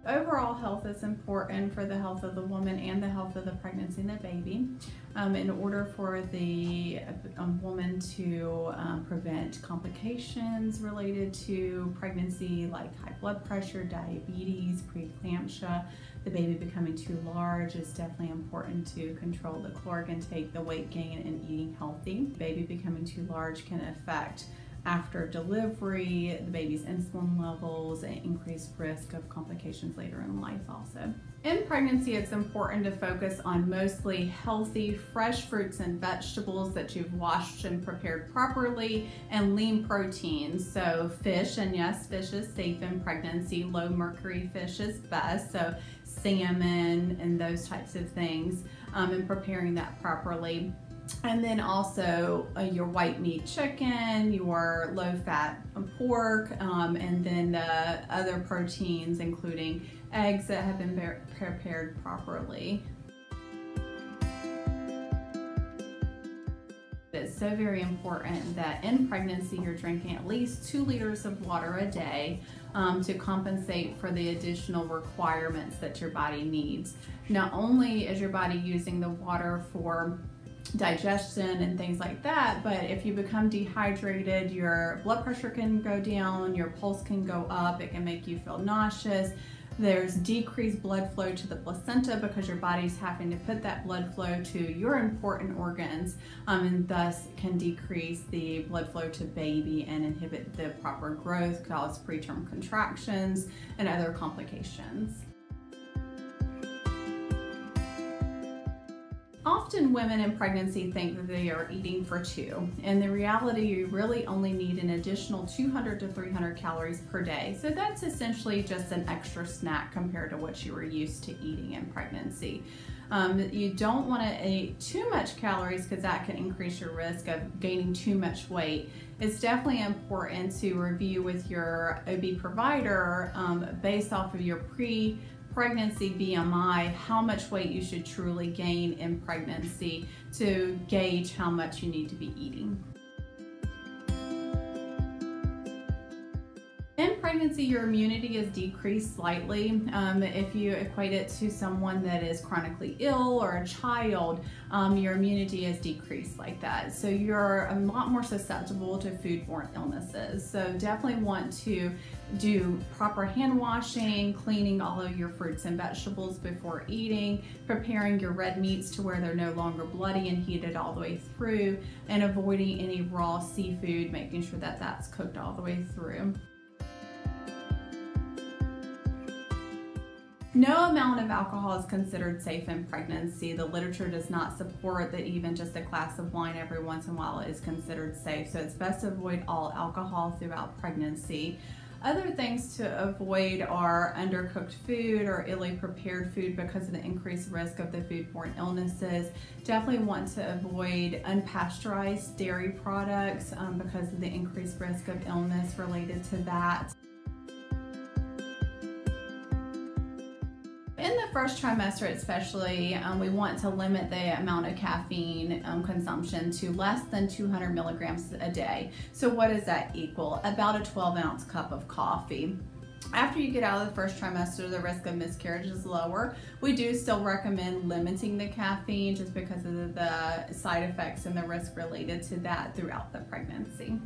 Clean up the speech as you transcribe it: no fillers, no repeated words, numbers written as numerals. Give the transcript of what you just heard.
Overall health is important for the health of the woman and the health of the pregnancy and the baby. In order for the woman to prevent complications related to pregnancy like high blood pressure, diabetes, preeclampsia, the baby becoming too large, it's definitely important to control the caloric intake, the weight gain, and eating healthy. Baby becoming too large can affect after delivery, the baby's insulin levels, and increased risk of complications later in life also. In pregnancy, it's important to focus on mostly healthy, fresh fruits and vegetables that you've washed and prepared properly, and lean proteins. So fish, and yes, fish is safe in pregnancy. Low mercury fish is best, so salmon and those types of things, and preparing that properly. And then also your white meat chicken, your low-fat pork, and then the other proteins, including eggs that have been prepared properly. It's so very important that in pregnancy you're drinking at least 2 liters of water a day to compensate for the additional requirements that your body needs. Not only is your body using the water for digestion and things like that, but if you become dehydrated, your blood pressure can go down, your pulse can go up, it can make you feel nauseous. There's decreased blood flow to the placenta because your body's having to put that blood flow to your important organs, and thus can decrease the blood flow to baby and inhibit the proper growth, cause preterm contractions and other complications. Often women in pregnancy think that they are eating for 2. In the reality, you really only need an additional 200 to 300 calories per day. So that's essentially just an extra snack compared to what you were used to eating in pregnancy. You don't want to eat too much calories because that can increase your risk of gaining too much weight. It's definitely important to review with your OB provider based off of your pregnancy BMI, how much weight you should truly gain in pregnancy to gauge how much you need to be eating. In pregnancy, your immunity is decreased slightly. If you equate it to someone that is chronically ill or a child, your immunity is decreased like that. So you're a lot more susceptible to foodborne illnesses. So definitely want to do proper hand washing, cleaning all of your fruits and vegetables before eating, preparing your red meats to where they're no longer bloody and heated all the way through, and avoiding any raw seafood, making sure that that's cooked all the way through. No amount of alcohol is considered safe in pregnancy. The literature does not support that even just a glass of wine every once in a while is considered safe. So it's best to avoid all alcohol throughout pregnancy. Other things to avoid are undercooked food or illy prepared food because of the increased risk of the foodborne illnesses. Definitely want to avoid unpasteurized dairy products because of the increased risk of illness related to that. In the first trimester especially, we want to limit the amount of caffeine consumption to less than 200 milligrams a day. So what does that equal? About a 12-ounce cup of coffee. After you get out of the first trimester, the risk of miscarriage is lower. We do still recommend limiting the caffeine just because of the side effects and the risk related to that throughout the pregnancy.